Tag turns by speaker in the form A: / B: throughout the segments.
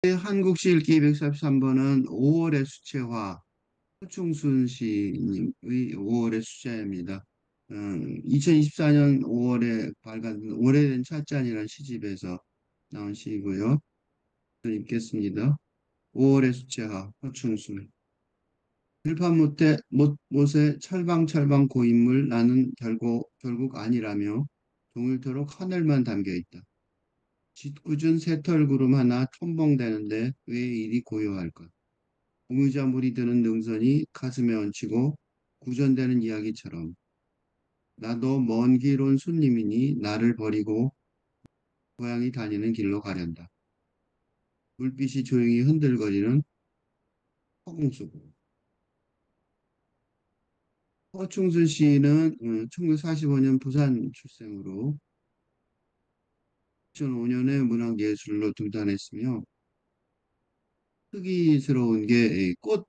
A: 한국시 읽기 243번은 5월의 수채화, 허충순 시님의 5월의 수채입니다. 2024년 5월에 발간된 오래된 찻잔이라는 시집에서 나온 시이고요. 읽겠습니다. 5월의 수채화, 허충순. 들판못에 철방철방 고인물 나는 결국 아니라며 종일토록 하늘만 담겨 있다. 짓궂은 새털구름 하나 첨벙대는데 왜 이리 고요할까? 공유자 물이 드는 능선이 가슴에 얹히고 구전되는 이야기처럼 나도 먼 길 온 손님이니 나를 버리고 고향이 다니는 길로 가련다. 물빛이 조용히 흔들거리는 허공속. 허충순 씨는 1945년 부산 출생으로 2005년에 문학예술로 등단했으며 특이스러운 게 꽃,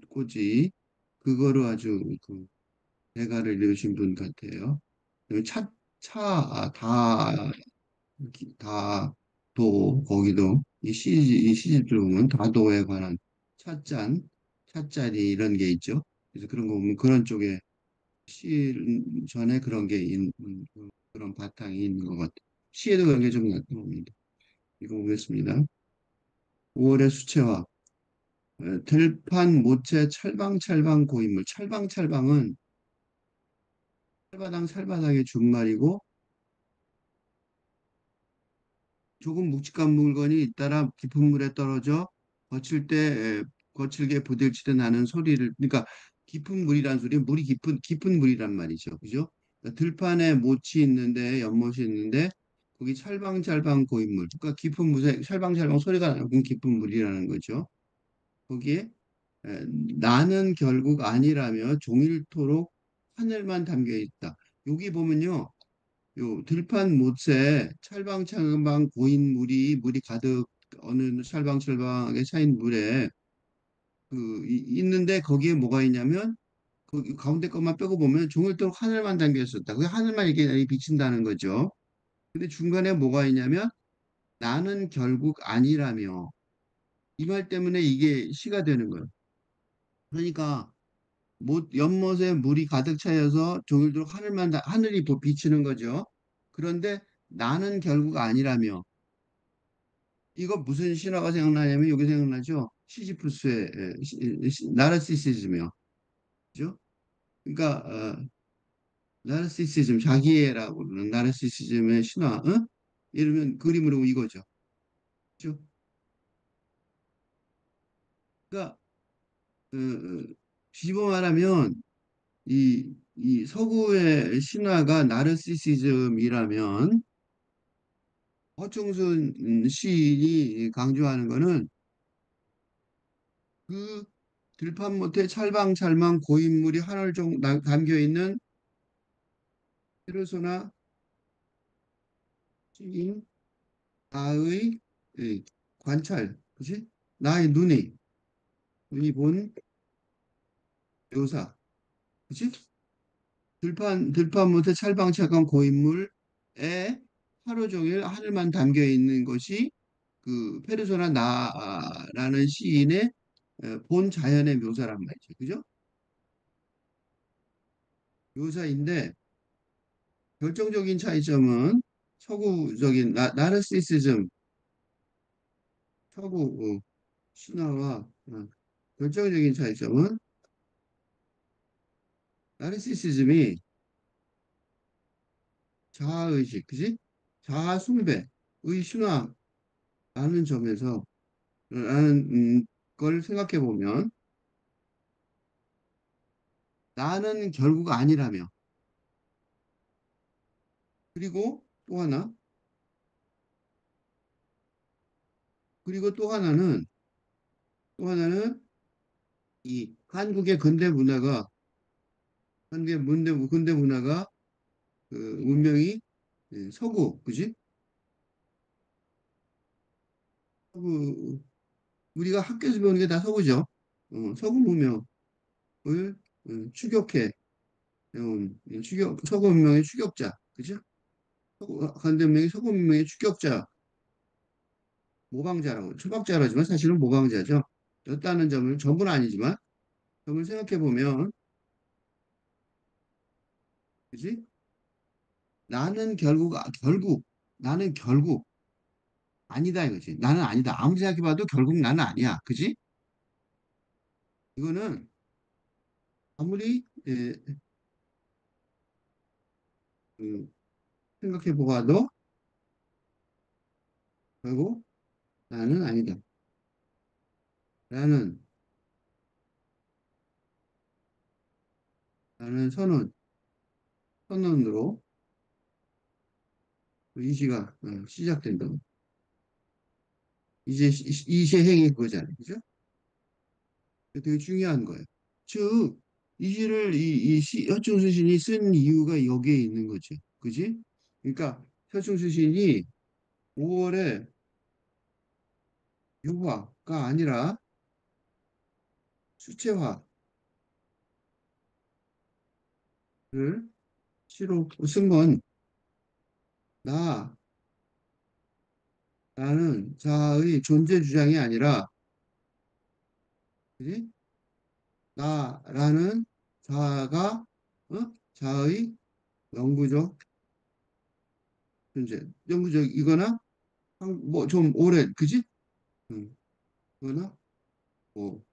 A: 꽃이 그거로 아주 그 대가를 이루신 분 같아요. 차, 다도, 거기도, 이 시집들 보면 다도에 관한 찻잔, 찻자리 이런 게 있죠. 그래서 그런 거 보면 그런 쪽에 시 전에 그런 게 그런 바탕이 있는 것 같아요. 시에도 그런 게 좀 나타납니다. 이거 보겠습니다. 5월의 수채화. 들판 모채 찰방찰방 고인물. 찰방찰방은 살바닥의 준말이고 조금 묵직한 물건이 잇따라 깊은 물에 떨어져 거칠 때 거칠게 부딪히듯 나는 소리를 그러니까 깊은 물이란 소리 물이 깊은 물이란 말이죠. 그죠? 그러니까 들판에 못이 있는데 연못이 있는데 거기 찰방찰방 고인물 그러니까 깊은 물에 찰방찰방 소리가 나는 깊은 물이라는 거죠. 거기에 에, 나는 결국 아니라며 종일토록 하늘만 담겨 있다. 여기 보면요. 요 들판 못에 찰방찰방 고인 물이 가득 어느 찰방찰방하게 차인 물에 있는데 거기에 뭐가 있냐면 그 가운데 것만 빼고 보면 종일토록 하늘만 담겨 있었다. 그 하늘만 이렇게 비친다는 거죠. 근데 중간에 뭐가 있냐면 나는 결국 아니라며 이 말 때문에 이게 시가 되는 거예요. 그러니까 연못에 물이 가득 차여서 종일토록 하늘이 비치는 거죠. 그런데 나는 결국 아니라며 이거 무슨 신화가 생각나냐면 여기 생각나죠? 시지프스의 나르시시즘이요. 그죠? 그러니까 나르시시즘 자기애라고 그러는 나르시시즘의 신화. 어? 이러면 그림으로 이거죠. 그죠? 그러니까 뒤집어 말하면 이 서구의 신화가 나르시시즘이라면 허충순 시인이 강조하는 거는 그 들판 못에 찰방찰방 고인물이 하늘 좀 담겨 있는 페르소나 시인 나의 이 관찰, 그치? 나의 눈이 본 묘사, 그치? 들판 못에 찰방찰방 고인물에 하루 종일 하늘만 담겨 있는 것이 그 페르소나 나라는 시인의 본 자연의 묘사란 말이죠, 그죠? 묘사인데 결정적인 차이점은 서구적인 나르시시즘, 서구 신화와 결정적인 차이점은 나르시시즘이 자아의식, 그지? 자아 숭배의 신화라는 점에서 라는 걸 생각해 보면 나는 결국 아니라며 그리고 또 하나 그리고 또 하나는 이 한국의 근대 문화가 그 문명이 서구 그지? 서구 우리가 학교에서 배우는 게 다 서구죠. 서구 문명을 추격해 온 서구 문명의 추격자 그죠? 간대문명이 서구 문명의 추격자 모방자라고 초박자라지만 사실은 모방자죠. 였다는 점을 전부는 아니지만 점을 생각해 보면 그지? 나는 결국 나는 결국 아니다 이거지. 나는 아니다. 아무리 생각해봐도 결국 나는 아니야. 그지? 이거는 아무리 생각해 보아도 결국 나는 아니다. 라는 선언으로 이 시가 시작된다. 이제 이시행이 그거잖아요. 그죠? 되게 중요한 거예요. 즉, 이 시를 허충수 신이 쓴 이유가 여기에 있는 거죠. 그지? 그러니까 허충수 신이 5월에 유화가 아니라 수채화를 시로 쓴 건 나는 자아의 존재 주장이 아니라 그지? 나라는 자아가 자아의 영구적 존재, 영구적이거나 뭐 좀 오래, 그지? 응. 거나 뭐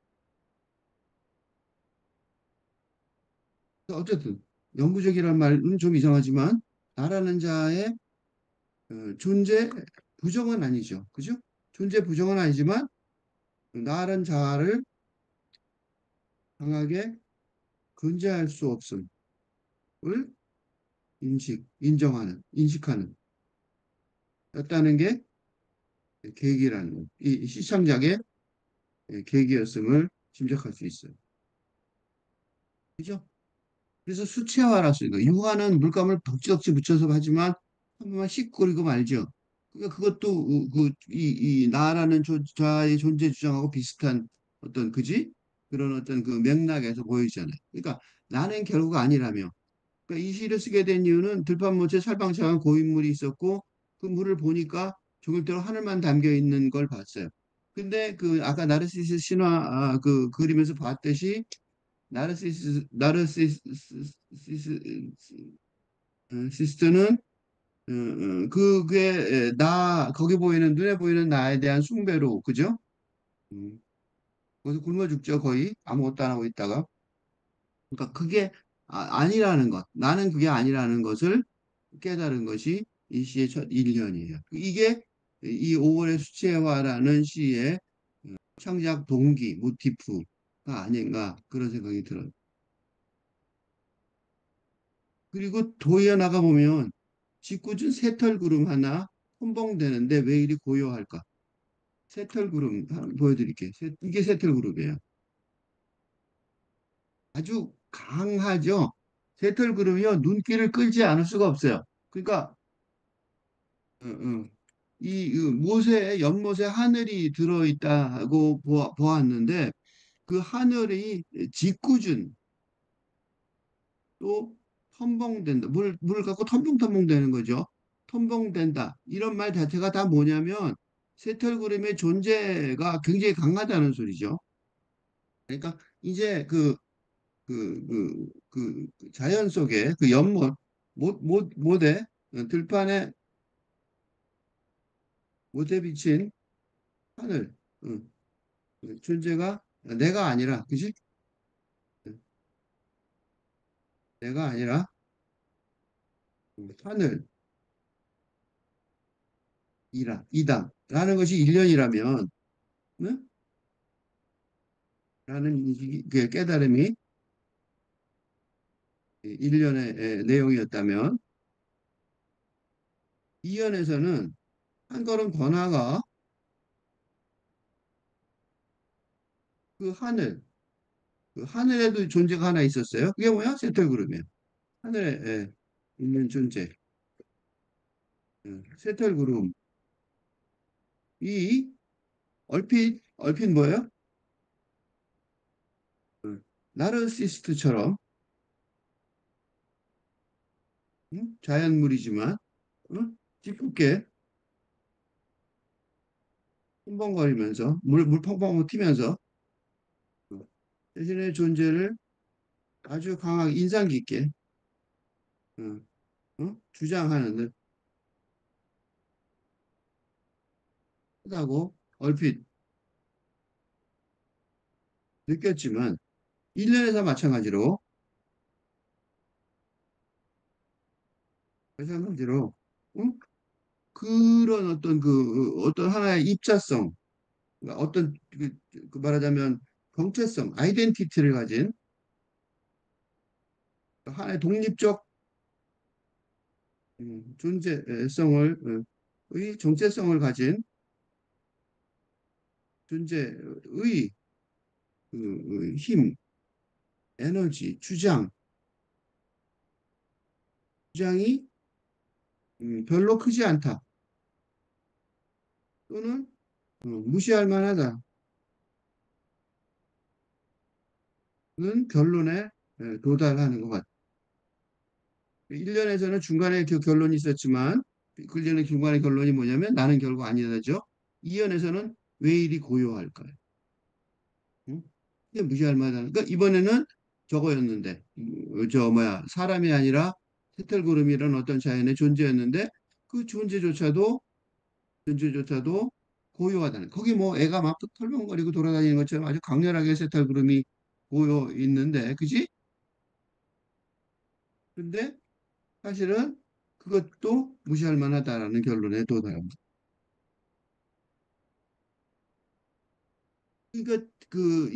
A: 어쨌든 영구적이란 말은 좀 이상하지만 나라는 자의 존재 부정은 아니죠, 그죠? 존재 부정은 아니지만 나라는 자아를 강하게 근제할 수 없음을 인식하는 였다는 게 계기라는 거. 이 시창작의 계기였음을 짐작할 수 있어요. 그죠? 그래서 수채화라 쓰니까 유화는 물감을 덕지덕지 묻혀서 하지만 한 번만 씩 그리고 말죠. 그러니까 그것도 이 나라는 자의 존재 주장하고 비슷한 어떤 그지? 그런 어떤 그 맥락에서 보이잖아요. 그러니까 나는 결국 아니라며. 그러니까 이 시를 쓰게 된 이유는 들판모체 살방창한 고인물이 있었고 그 물을 보니까 종일대로 하늘만 담겨 있는 걸 봤어요. 근데 그 아까 나르시스 신화 그 그림에서 봤듯이 나르시스트는 그게 나 거기 보이는 눈에 보이는 나에 대한 숭배로 그죠? 음, 거기서 굶어 죽죠 거의 아무것도 안 하고 있다가 그러니까 그게 아니라는 것 나는 그게 아니라는 것을 깨달은 것이 이 시의 첫 1년이에요. 이게 이 5월의 수채화라는 시의 창작 동기 모티프가 아닌가 그런 생각이 들어요. 그리고 도이어 나가 보면 짓궂은 새털구름 하나 첨벙대는데 왜 이리 고요할까? 새털구름 보여드릴게요. 이게 새털구름이에요. 아주 강하죠. 새털구름이요 눈길을 끌지 않을 수가 없어요. 그러니까 어, 어. 이 못에 연못에 하늘이 들어있다고 보았는데 그 하늘이 짓궂은 또 텀벙된다. 물을 갖고 텀벙텀벙 되는 거죠. 텀벙된다. 이런 말 자체가 다 뭐냐면 쇠털구름의 존재가 굉장히 강하다는 소리죠. 그러니까 이제 그 자연 속에 그 연못, 못에 들판에 못에 비친 하늘, 응, 그 존재가 내가 아니라, 그지? 내가 아니라 하늘이다. 라는 것이 1년이라면, 응? 라는 그 깨달음이 1년의 내용이었다면, 2년에서는 한 걸음 더 나아가 그 그 하늘에도 존재가 하나 있었어요. 그게 뭐야? 세털그룹이에요. 하늘에 있는 존재. 세털그룹이 얼핏 뭐예요? 나르시스트처럼 자연물이지만 어? 짓궂게 펑펑거리면서 물 펑펑 튀면서 자신의 존재를 아주 강하게 인상 깊게 어, 주장하는 듯하고 얼핏 느꼈지만 일련에서 마찬가지로 응? 그런 어떤 어떤 하나의 입자성, 그러니까 어떤 그 말하자면 정체성, 아이덴티티를 가진 하나의 독립적 존재성을 의 정체성을 가진 존재의 힘, 에너지, 주장이 별로 크지 않다 또는 무시할 만하다는 결론에 도달하는 것 같다. 1년에서는 중간에 그 결론이 있었지만 그 전에 중간에 결론이 뭐냐면 나는 결국 아니다죠. 2년에서는 왜 이리 고요할까요? 응? 이게 무시할 만한. 그러니까 이번에는 저거였는데 저 뭐야 사람이 아니라 세틀구름이라는 어떤 자연의 존재였는데 그 존재조차도 고요하다는. 거기 뭐 애가 막 털렁거리고 돌아다니는 것처럼 아주 강렬하게 세탈구름이 고요 있는데, 그지? 근데 사실은 그것도 무시할 만하다라는 결론에 도달합니다. 그러니까 그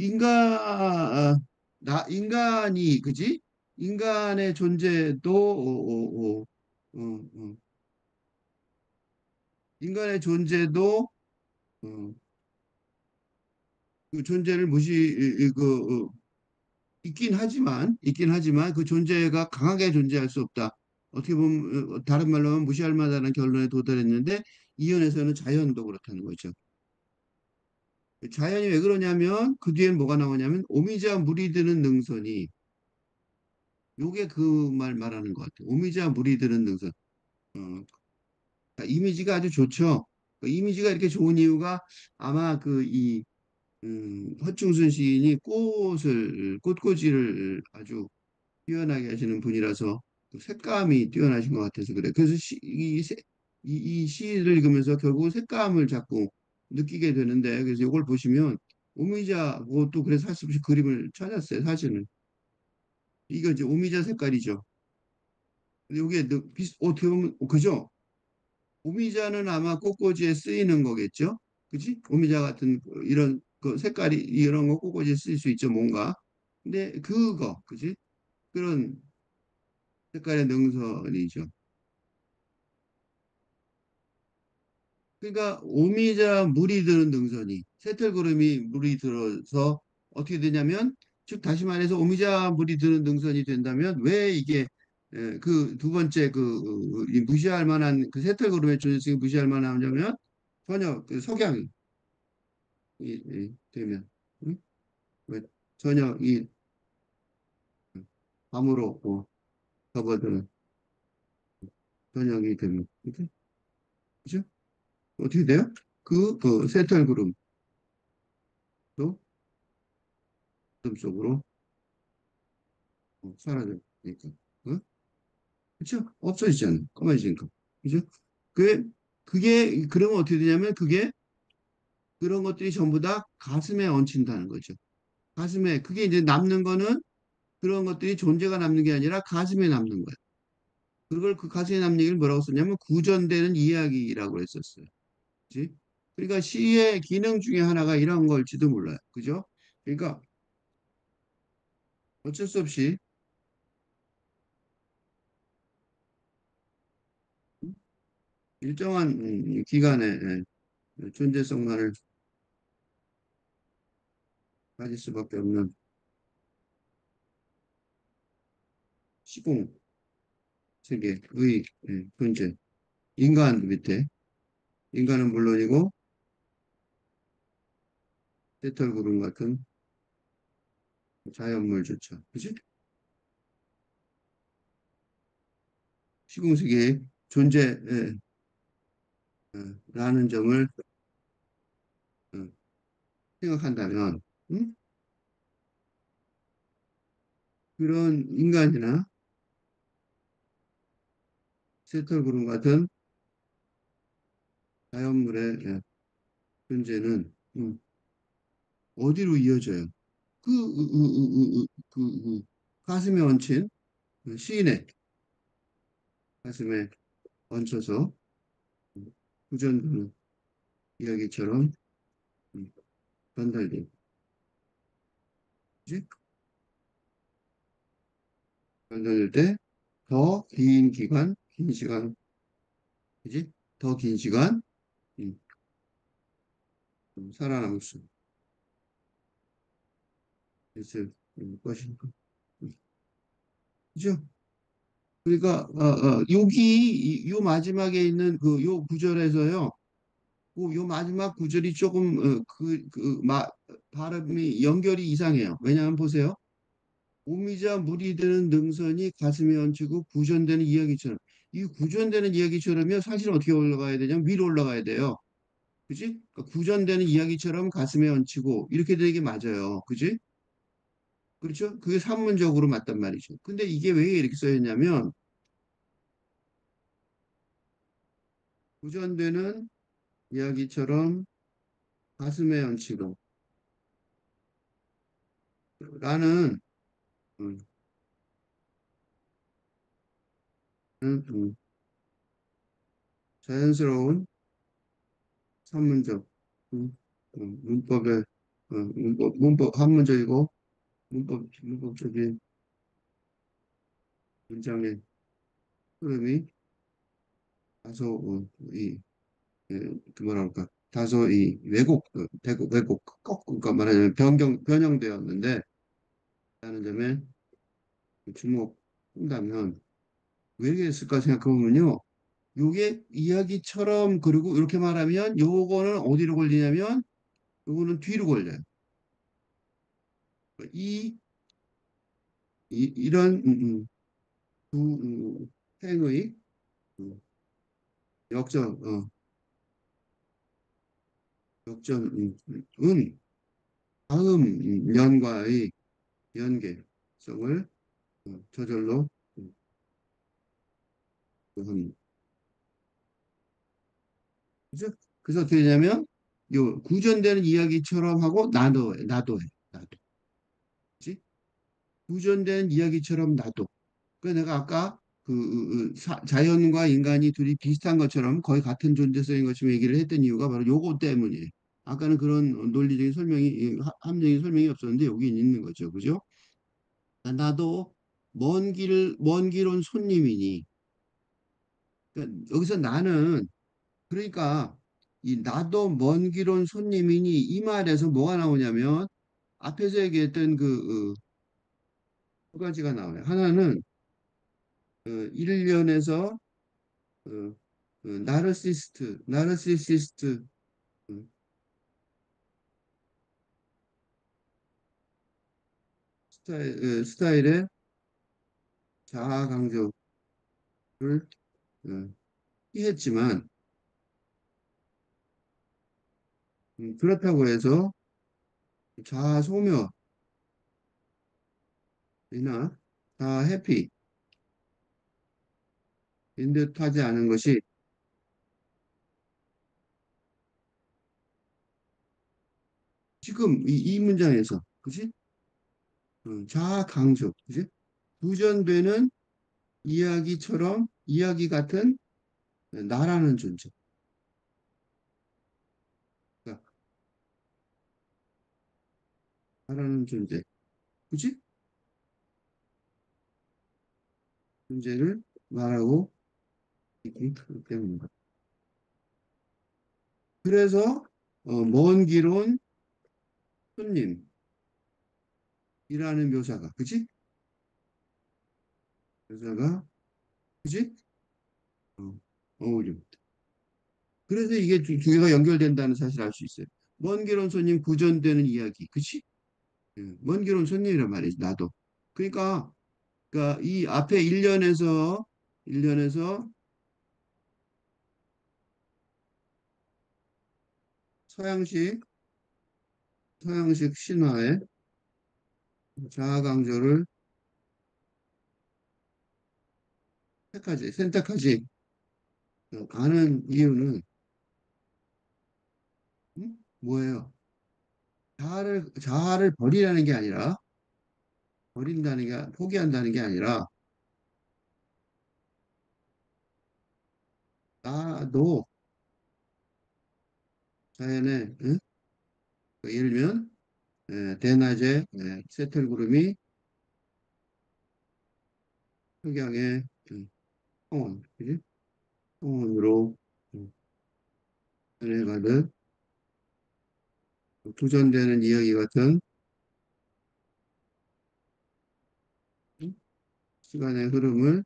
A: 인간이 그지? 인간의 존재도 인간의 존재도 어, 그 존재를 있긴 하지만 그 존재가 강하게 존재할 수 없다. 어떻게 보면 다른 말로 하면 무시할 만하다는 결론에 도달했는데 이혼에서는 자연도 그렇다는 거죠. 자연이 왜 그러냐면 그 뒤엔 뭐가 나오냐면 오미자 물이 드는 능선이 요게 그 말 말하는 것 같아요. 오미자 물이 드는 능선. 어, 그러니까 이미지가 아주 좋죠. 그 이미지가 이렇게 좋은 이유가 아마 허충순 시인이 꽃꽂이를 아주 뛰어나게 하시는 분이라서 그 색감이 뛰어나신 것 같아서 그래. 그래서 이 시를 읽으면서 결국 색감을 자꾸 느끼게 되는데 그래서 이걸 보시면 오미자 그것도 그래서 할 수 없이 그림을 찾았어요. 사실은 이거 이제 오미자 색깔이죠. 근데 이게 어떻게 보면 그죠? 오미자는 아마 꽃꽂이에 쓰이는 거겠죠? 그지? 오미자 같은 이런 그 색깔이 이런 거 꽃꽂이에 쓰일 수 있죠, 뭔가. 근데 그지? 그런 색깔의 능선이죠. 그러니까 오미자 물이 드는 능선이 세틀구름이 물이 들어서 어떻게 되냐면 즉 다시 말해서 오미자 물이 드는 능선이 된다면 왜 이게 그 두 번째 이 무시할 만한 그 세틀구름의 존재성이 무시할 만하냐면 전혀 그 석양이 되면 응? 왜 전혀 이 밤으로 접어드는 저녁이 되면 그죠? 그죠? 어떻게 돼요? 그 세탈구름도 어둠 속으로 사라져니까 그쵸? 없어지잖아요. 검해지니까 그죠? 그게 그러면 어떻게 되냐면 그게 그런 것들이 전부 다 가슴에 얹힌다는 거죠. 가슴에 그게 이제 남는 거는 그런 것들이 존재가 남는 게 아니라 가슴에 남는 거예요. 그걸 그 가슴에 남는 얘기를 뭐라고 썼냐면 구전되는 이야기라고 했었어요. 그지? 그러니까 시의 기능 중에 하나가 이런 걸지도 몰라요. 그죠? 그러니까 어쩔 수 없이 일정한 기간에 존재성만을 가질 수밖에 없는 시공 세계의 존재. 인간 밑에 인간은 물론이고 세털구름 같은 자연물조차 그지? 시공 세계의 존재라는 점을 생각한다면, 응? 그런 인간이나 쇠털구름 같은 자연물의 존재는 어디로 이어져요? 가슴에 얹힌 그 시인의 가슴에 얹혀서 구전되는 이야기처럼 음, 전달되지. 전달될 때 더 긴 기간, 긴 시간, 그지? 더 긴 시간 음, 살아남을 수 있을 것이니까. 음, 그죠? 그러니까 여기 요 마지막에 있는 그 요 구절에서요. 요 마지막 구절이 조금 발음이 연결이 이상해요. 왜냐하면 보세요. 오미자 물이 되는 능선이 가슴에 얹히고 구전되는 이야기처럼 이 구전되는 이야기처럼요. 사실은 어떻게 올라가야 되냐면 위로 올라가야 돼요. 그지? 그러니까 구전되는 이야기처럼 가슴에 얹히고 이렇게 되는 게 맞아요. 그지? 그렇죠? 그게 산문적으로 맞단 말이죠. 근데 이게 왜 이렇게 써있냐면 구전되는 이야기처럼 가슴에 얹히고 라는 음, 음, 자연스러운 산문적 문법의 문법 한문적이고 문법적인 문장의 흐름이 다소 예, 그 뭐라 그럴까 다소 이 왜곡 그러니까 말하자면 변형되었는데 라는 점에 주목한다면 왜 이렇게 했을까 생각해보면요. 요게 이야기처럼 그리고 이렇게 말하면 요거는 어디로 걸리냐면 요거는 뒤로 걸려요. 이, 이런 두 행의 음, 역전 역전은 다음 년과의 연계성을 저절로 합니다. 그죠? 그래서 어떻게 되냐면 요 구전되는 이야기처럼 하고 나도 그치? 구전된 이야기처럼 나도. 그래서 내가 아까 자연과 인간이 둘이 비슷한 것처럼 거의 같은 존재성인 것처럼 얘기를 했던 이유가 바로 요거 때문이에요. 아까는 그런 논리적인 설명이, 함정적인 설명이 없었는데 여기 있는 거죠. 그죠? 나도 먼 길 온 손님이니. 그러니까 여기서 나는, 그러니까 이 나도 먼 길 온 손님이니 이 말에서 뭐가 나오냐면 앞에서 얘기했던 두 가지가 나와요. 하나는 일련에서 나르시시스트 어, 스타일의 자아 강조를 어, 피했지만 그렇다고 해서 자아 소멸이나 자아 해피인 듯하지 않은 것이 지금 이 문장에서 그지? 자아 강조 그지? 구전되는 이야기처럼 이야기 같은 나라는 존재 그러니까 나라는 존재 그지? 존재를 말하고 있기 때문입니다. 그래서 먼 길 온 손님이라는 묘사가 그지? 묘사가 그지? 어, 어울림. 그래서 이게 두 개가 연결된다는 사실을 알 수 있어요. 먼 길 온 손님 구전되는 이야기 그치? 먼 길 온 손님이란 말이지 나도. 그러니까, 이 앞에 1년에서 서양식 서양식 신화의 자아 강조를 선택하지 않은 이유는 뭐예요? 자아를 버리라는 게 아니라 포기한다는 게 아니라 나도 자연의 예를 들면 대낮에 새털구름이 석양의 성원, 그지? 성원으로 변해가듯 투전되는 이야기 같은 음, 시간의 흐름을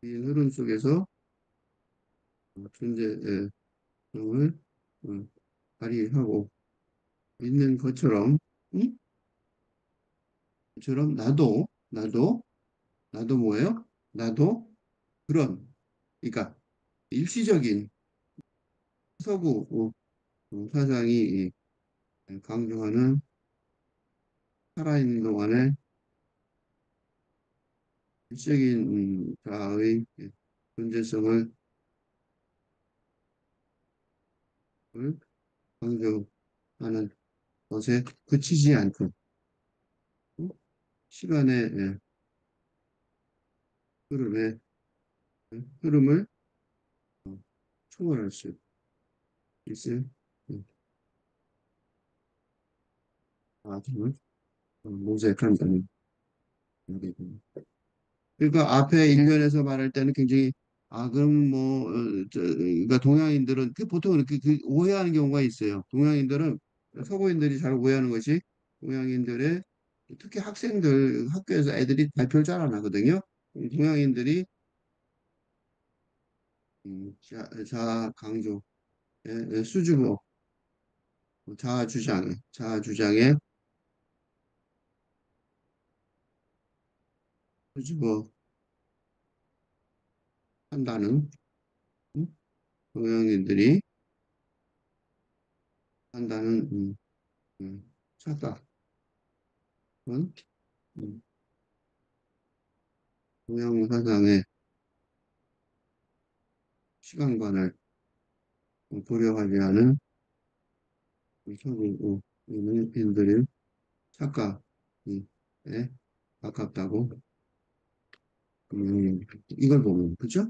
A: 이 흐름 속에서 존재성을 발휘하고 있는 것처럼 음? 것처럼 나도 뭐예요? 나도 그런 그러니까 일시적인 서구 사상이 강조하는 살아있는 동안에 일시적인 자아의 존재성을 강조하는 것에 그치지 않고 음, 시간의 흐름에 흐름을 초월할 수 있을 아픔을 모색한다는 얘기입니다. 그러니까 앞에 일면에서 말할 때는 굉장히 그럼 뭐 그러니까 동양인들은 보통 이렇게 오해하는 경우가 있어요. 동양인들은 서구인들이 잘 오해하는 것이 동양인들의 특히 학생들 학교에서 애들이 발표를 잘 안 하거든요. 동양인들이 자아 강조, 수줍어, 자아 주장에 수줍어 한다는 음, 동양인들이 한다는 착각은 음, 동양 사상의 시간관을 고려하지 않은 서구 인들의 착각에 가깝다고 이걸 보면 그죠?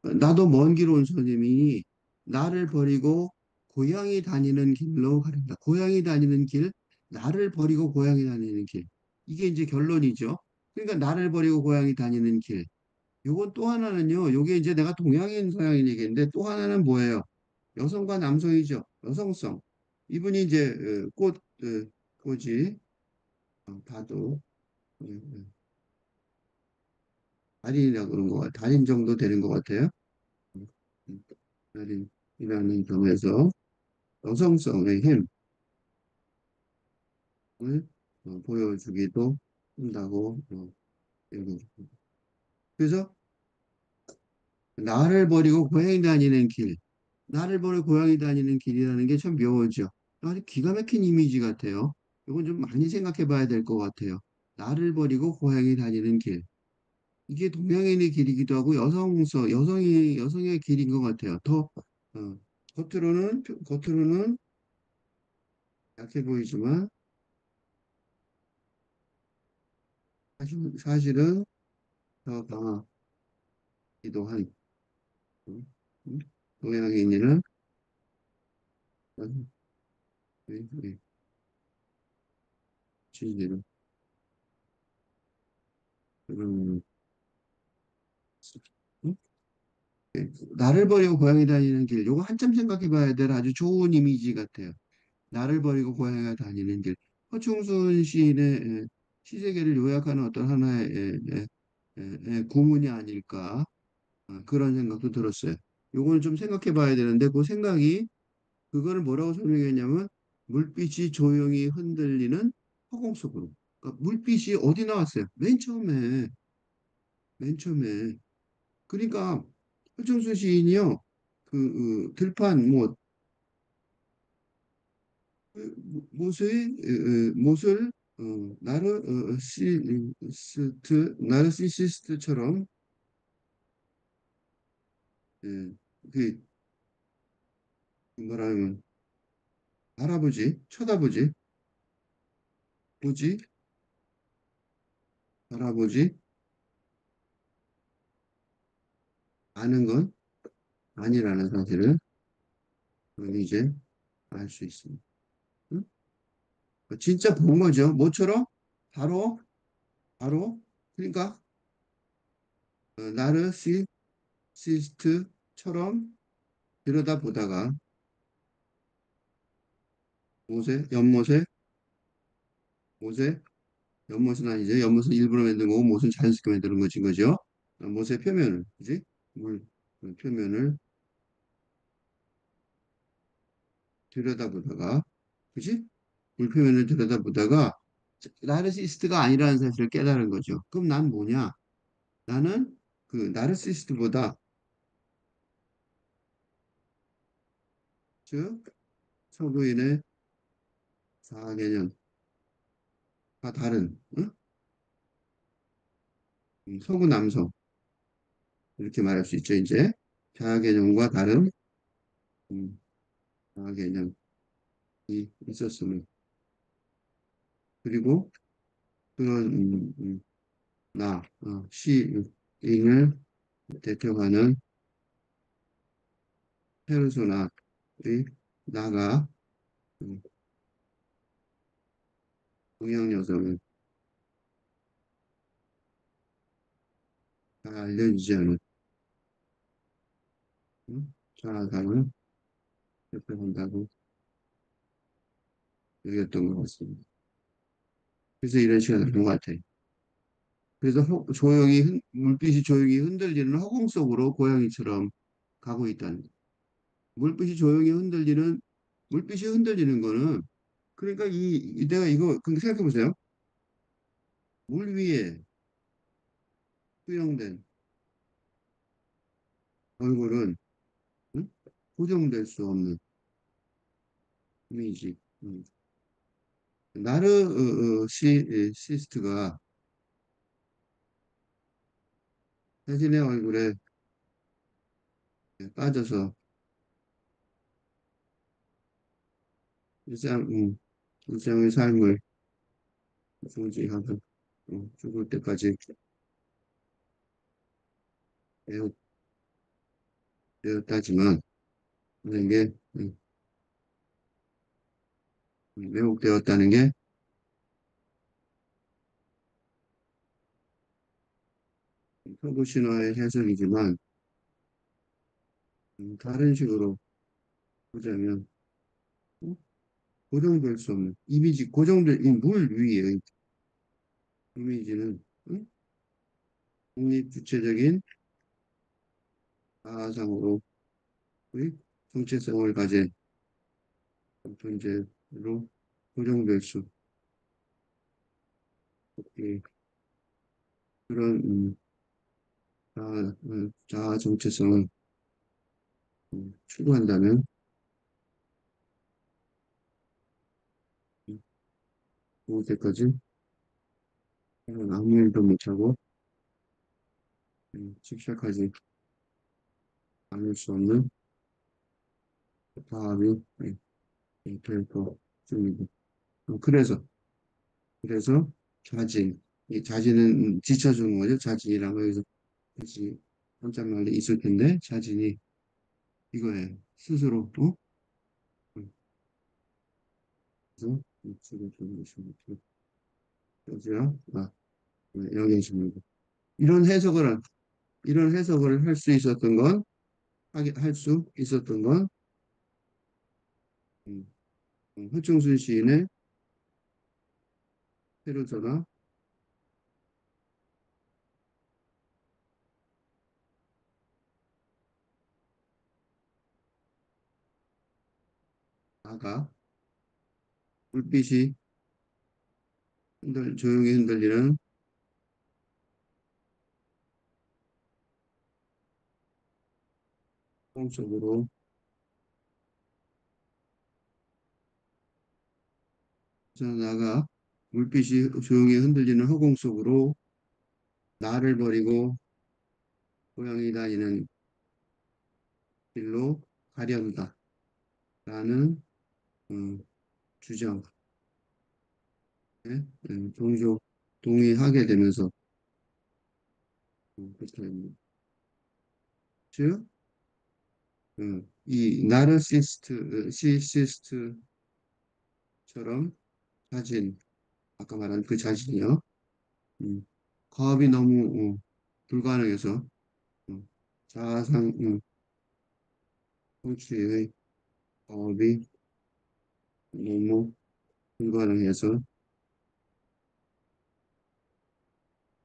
A: 나도 먼 길 온 스님이 나를 버리고 고양이 다니는 길로 가린다. 고양이 다니는 길, 나를 버리고 고양이 다니는 길. 이게 이제 결론이죠. 그러니까 나를 버리고 고양이 다니는 길. 요건 또 하나는요. 요게 이제 내가 동양인 서양인 얘기인데 또 하나는 뭐예요? 여성과 남성이죠. 여성성. 이분이 이제 꽃이 봐도 달인이라고 그런 거 같아요. 달인 정도 되는 것 같아요. 음, 달인이라는 점에서 여성성의 힘을 보여주기도 한다고 얘기해요. 그래서 나를 버리고 고양이 다니는 길, 나를 버리고 고양이 다니는 길이라는 게 참 묘하죠. 아주 기가 막힌 이미지 같아요. 이건 좀 많이 생각해 봐야 될 것 같아요. 나를 버리고 고양이 다니는 길. 이게 동양인의 길이기도 하고 여성의 길인 것 같아요. 겉으로는 약해 보이지만 사실은 더 강하기도 한 음, 음, 동양인이는 진리로 그런 음? 나를 버리고 고양이 다니는 길. 요거 한참 생각해 봐야 될 아주 좋은 이미지 같아요. 나를 버리고 고양이가 다니는 길. 허충순 시인의 시세계를 요약하는 어떤 하나의 구문이 아닐까 그런 생각도 들었어요. 요거는 좀 생각해 봐야 되는데 그 생각이 그거를 뭐라고 설명했냐면 물빛이 조용히 흔들리는 허공 속으로. 그러니까 물빛이 어디 나왔어요? 맨 처음에. 그러니까 허충순 시인이요. 들판 뭐 못을 나르시시스트처럼 예, 그 뭐라면 알아보지, 쳐다보지, 보지, 알아보지, 아는 건 아니라는 사실을 이제 알 수 있습니다. 응? 진짜 본 거죠. 뭐처럼? 바로, 바로, 그러니까 나르시시스트처럼 들여다보다가 못에, 연못은 아니죠. 연못은 일부러 만든 거고 못은 자연스럽게 만드는 것인 거죠. 못의 표면을, 그지? 물 표면을 들여다보다가, 그지? 물 표면을 들여다보다가 나르시스트가 아니라는 사실을 깨달은 거죠. 그럼 난 뭐냐? 나는 그 나르시스트보다 즉 서구인의 자아 개념과 다른 응? 서구 남성 이렇게 말할 수 있죠. 이제 자아 개념과 다른 음, 자아 개념이 있었음을 그리고 그런 시인을 대표하는 페르소나의 나가 음, 동양 여성은 잘 알려지지 않은 자아상을 대표한다고 여겼던 것 같습니다. 그래서 이런 시간을 본것 같아요. 그래서 물빛이 조용히 흔들리는 허공 속으로 고양이처럼 가고 있다는 거예요. 물빛이 조용히 흔들리는, 물빛이 흔들리는 거는, 그러니까 내가 이거, 생각해 보세요. 물 위에 수영된 얼굴은 응? 고정될 수 없는 이미지. 시스트가 자신의 얼굴에 빠져서 일상, 일상의 삶을 소지하고 죽을 때까지 배웠, 배웠다지만 만약에 왜곡되었다는 게 서구 신화의 해석이지만 다른 식으로 보자면 어? 고정될 수 없는 이미지 고정될 이 물 위의 이미지는 독립주체적인 가상으로 의 정체성을 가진 존재로 고정될 수 없게 그런 자아 정체성을 추구한다면 죽을 때까지 아무 일도 못하고 집착하지 않을 수 없는 다음이 될 것입니다. 그래서 자진, 이 자진은 지쳐주는 거죠. 자진이라고 해서 같이 한자말로 있을 텐데 자진이 이거예요. 스스로 그래서 목소리 주는 것입니다. 여기요. 여기 있습니다. 이런 해석을 이런 해석을 할 수 있었던 건 음, 허충순 시인의 페르소나 아가 불빛이 조용히 흔들리는 꿈 속으로 그래서 나가 물빛이 조용히 흔들리는 허공 속으로 나를 버리고 고양이 다니는 길로 가련다. 라는 주장에 종종 동의하게 되면서 그렇게 됩니다. 즉, 이 시시스트처럼 자진, 아까 말한 그 자신이요. 음, 과업이 너무 불가능해서 자아상 성취의 과업이 너무 불가능해서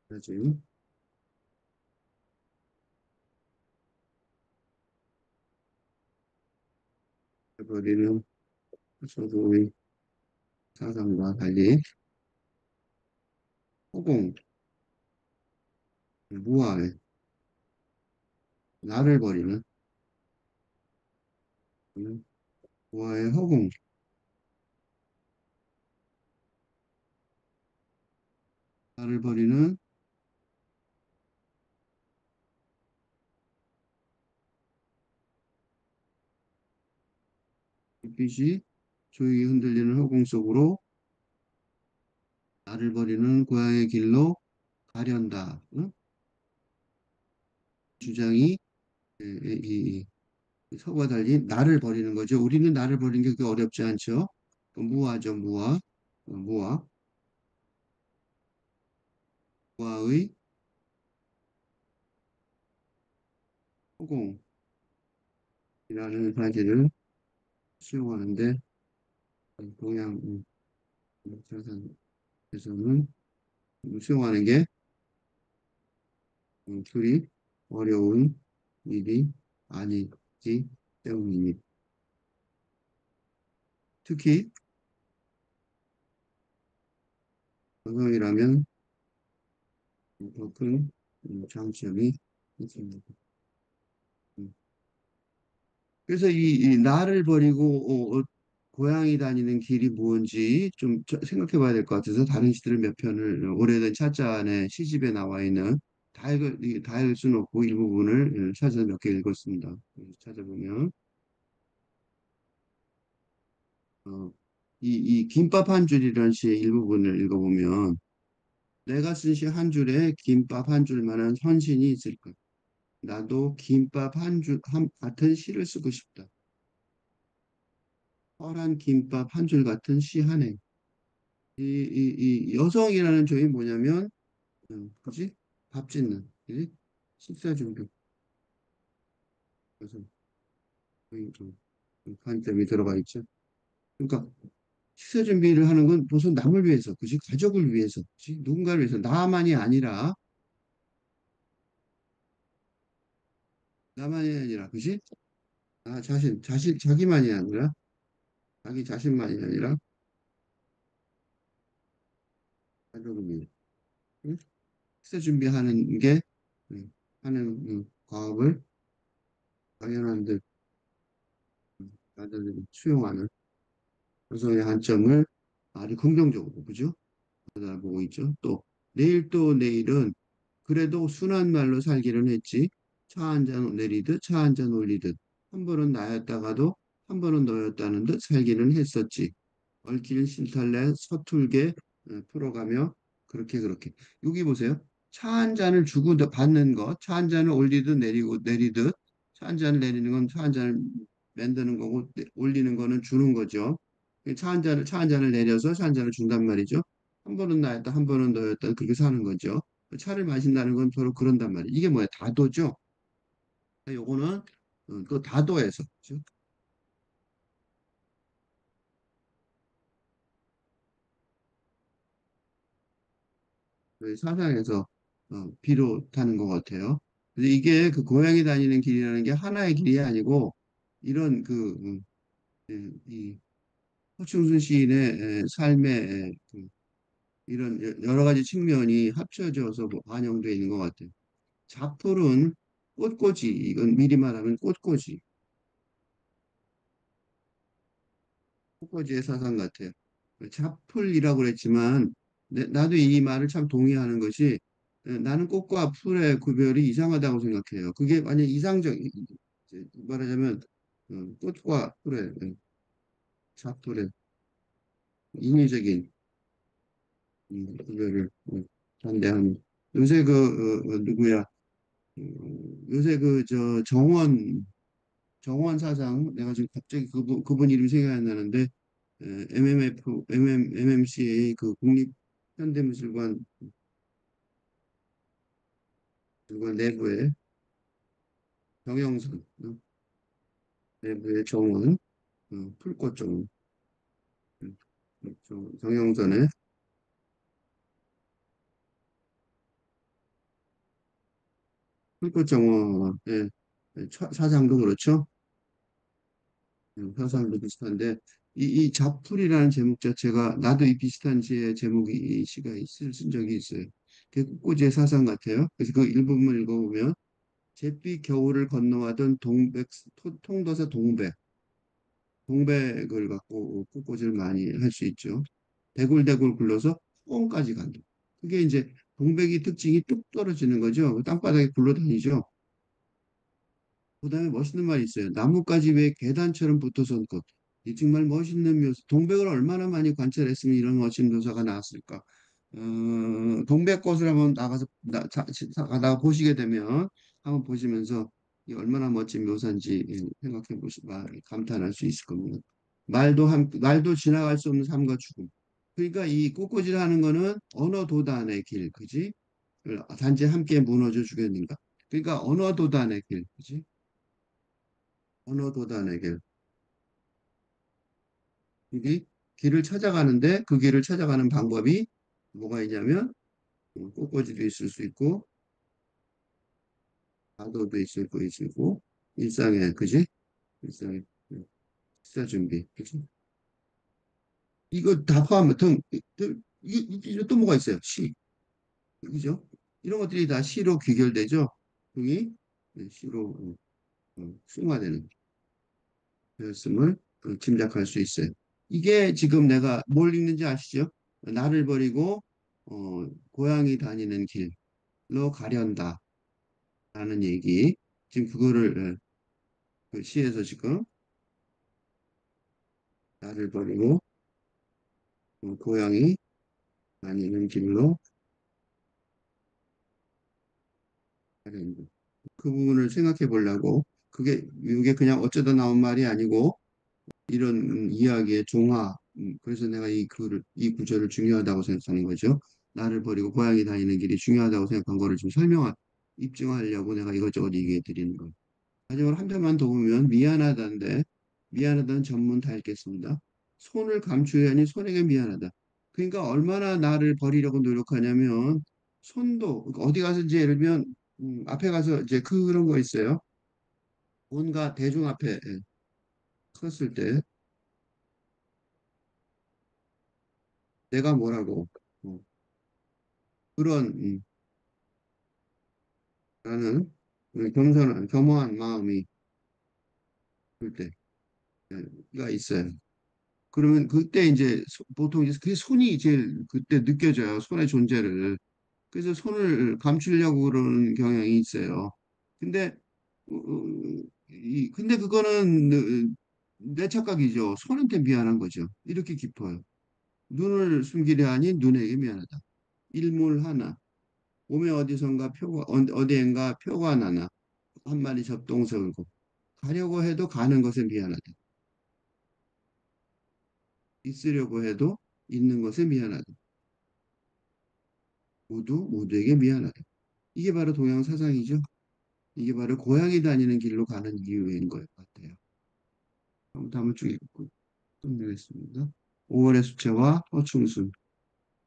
A: 자진 해버리는 소수의 사상과 달리 허공, 무아의 나를 버리는 무아의 허공, 나를 버리는 빛이 조용히 흔들리는 허공 속으로 나를 버리는 고향의 길로 가련다. 응? 주장이 이 서구와 달리 나를 버리는 거죠. 우리는 나를 버리는 게 그렇게 어렵지 않죠. 무아죠, 무아. 무아. 무아의 허공이라는 사실을 수용하는데 동양 사상에서는 수용하는 게 그리 어려운 일이 아니기 때문입니다. 특히 여성이라면 더 큰 장점이 있습니다. 음. 그래서 이 나를 버리고 고양이 다니는 길이 뭔지 좀 생각해 봐야 될 것 같아서 다른 시들 몇 편을 오래된 차자안에 시집에 나와 있는 다 읽을 수는 없고 일부분을 찾아서 몇 개 읽었습니다. 찾아보면 어, 이 김밥 한 줄이라는 시의 일부분을 읽어보면 내가 쓴 시 한 줄에 김밥 한 줄만한 헌신이 있을까? 나도 김밥 같은 시를 쓰고 싶다. 펄한 김밥 한 줄 같은 시 한 행. 이 여성이라는 점이 뭐냐면, 그지? 밥 짓는, 그지? 식사 준비. 그래서 관점이 들어가 있죠. 그러니까 식사 준비를 하는 건 무슨 남을 위해서, 그지? 가족을 위해서, 그지? 누군가를 위해서 나만이 아니라 나만이 아니라, 그지? 자기만이 아니라 자기 자신만이 아니라 가족을 위해. 응? 식사 준비하는 게 하는 과업을 당연한 듯 다들 수용하는 여성의 한점을 아주 긍정적으로 그죠? 보고 있죠. 또 내일은 그래도 순한 말로 살기는 했지. 차 한 잔 내리듯 차 한 잔 올리듯 한 번은 나였다가도 한 번은 너였다는 듯 살기는 했었지. 얽히는 실탈래 서툴게 풀어가며 그렇게 여기 보세요. 차 한 잔을 주고 받는 것, 차 한 잔을 올리듯 내리듯 차 한 잔을 내리는 건 차 한 잔을 만드는 거고 올리는 거는 주는 거죠. 차 한 잔을 내려서 차 한 잔을 준단 말이죠. 한 번은 나였다, 한 번은 너였다 그렇게 사는 거죠. 차를 마신다는 건 서로 그런단 말이에요. 이게 뭐야? 다도죠. 요거는 그 다도에서 그죠? 그 사상에서 비롯하는 것 같아요. 근데 이게 그 고양이 다니는 길이라는 게 하나의 길이 아니고 이런 이 허충순 시인의 삶의 이런 여러 가지 측면이 합쳐져서 뭐 반영되어 있는 것 같아요. 자풀은 꽃꽂이, 이건 미리 말하면 꽃꽂이의 사상 같아요. 잡풀이라고 그랬지만 나도 이 말을 참 동의하는 것이 나는 꽃과 풀의 구별이 이상하다고 생각해요. 그게 만약 말하자면 꽃과 풀의 잡풀의 인위적인 구별을 반대하는 요새 누구야 요새 정원 사상 내가 지금 갑자기 그분 이름이 생각이 안 나는데 MMCA 그 국립현대미술관 내부에 정영선 내부의 정원 풀꽃 정원 정영선의 풀꽃 정원의 사상도 그렇죠. 사상도 비슷한데 이 잡풀이라는 제목 자체가 나도 이 비슷한 제목이 시가 쓴 적이 있어요. 그 꽃꽂이의 사상 같아요. 그래서 그 일부분을 읽어보면 잿빛 겨울을 건너가던 통도사 동백을 갖고 꽃꽂이를 많이 할 수 있죠. 대굴대굴 굴러서 수원까지 간다. 그게 이제 동백이 특징이 뚝 떨어지는 거죠. 땅바닥에 굴러다니죠. 그다음에 멋있는 말이 있어요. 나뭇가지 위에 계단처럼 붙어선 것. 이 정말 멋있는 묘사. 동백을 얼마나 많이 관찰했으면 이런 멋진 묘사가 나왔을까. 동백꽃을 한번 나가서 보시게 되면 한번 보시면서 이 얼마나 멋진 묘사인지 생각해 감탄할 수 있을 겁니다. 말도 지나갈 수 없는 삶과 죽음. 그러니까 이 꽃꽂이를 하는 거는 언어 도단의 길, 그지? 단지 함께 무너져 주겠는가. 그러니까 언어 도단의 길, 그지? 언어 도단의 길. 이 길을 찾아가는데 그 길을 찾아가는 방법이 뭐가 있냐면 꽃꽂이도 있을 수 있고 파도도 있을 거 일상에 그지? 일상에 식사 준비 그지? 이거 다 포함하면 이게 또 뭐가 있어요? 시 그죠? 이런 것들이 다 시로 귀결되죠. 여기 시로 승화되는 말씀을 짐작할 수 있어요. 이게 지금 내가 뭘 읽는지 아시죠? 나를 버리고 고향이 다니는 길로 가련다 라는 얘기. 지금 그거를 그 시에서 지금 나를 버리고 고향이 다니는 길로 가련다. 그 부분을 생각해 보려고 이게 그냥 어쩌다 나온 말이 아니고 이런 이야기의 종화. 그래서 내가 이 구절을 중요하다고 생각하는 거죠. 나를 버리고 고향이 다니는 길이 중요하다고 생각한 거를 좀 입증하려고 내가 이것저것 얘기해 드리는 거예요. 마지막으로 한 편만 더 보면 미안하다인데 미안하다는 전문 다 읽겠습니다. 손을 감추려 하니 손에게 미안하다. 그러니까 얼마나 나를 버리려고 노력하냐면 손도 그러니까 어디 가서 이제 예를 들면 앞에 가서 이제 그런 거 있어요. 뭔가 대중 앞에 섰을 때 내가 뭐라고 어, 그런 나는 겸허한 마음이 들 때가 있어요. 그러면 그때 이제 보통 이제 그 손이 제일 그때 느껴져요. 손의 존재를. 그래서 손을 감추려고 그러는 경향이 있어요. 근데 근데 그거는 내 착각이죠. 손한테 미안한 거죠. 이렇게 깊어요. 눈을 숨기려 하니 눈에게 미안하다. 일몰 하나. 몸에 어디선가 어디엔가 표가 나나. 한 마리 접동설고. 가려고 해도 가는 것에 미안하다. 있으려고 해도 있는 것에 미안하다. 모두에게 미안하다. 이게 바로 동양 사상이죠. 이게 바로 고양이 다니는 길로 가는 이유인 것 같아요. 다음을 쭉 읽고 끝내겠습니다. 5월의 수채화 허충순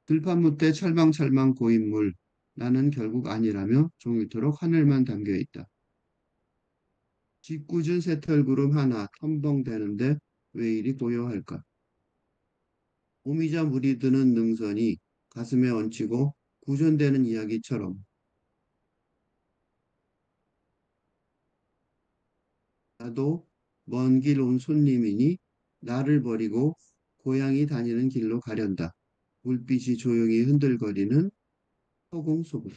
A: 들판무때 찰방찰방 고인물 나는 결국 아니라며 종일토록 하늘만 담겨 있다. 짓궂은 새털구름 하나 텀벙대는데 왜 이리 고요할까? 오미자 물이 드는 능선이 가슴에 얹히고 구전되는 이야기처럼 나도 먼 길 온 손님이니 나를 버리고 고양이 다니는 길로 가련다. 물빛이 조용히 흔들거리는 허공속으로.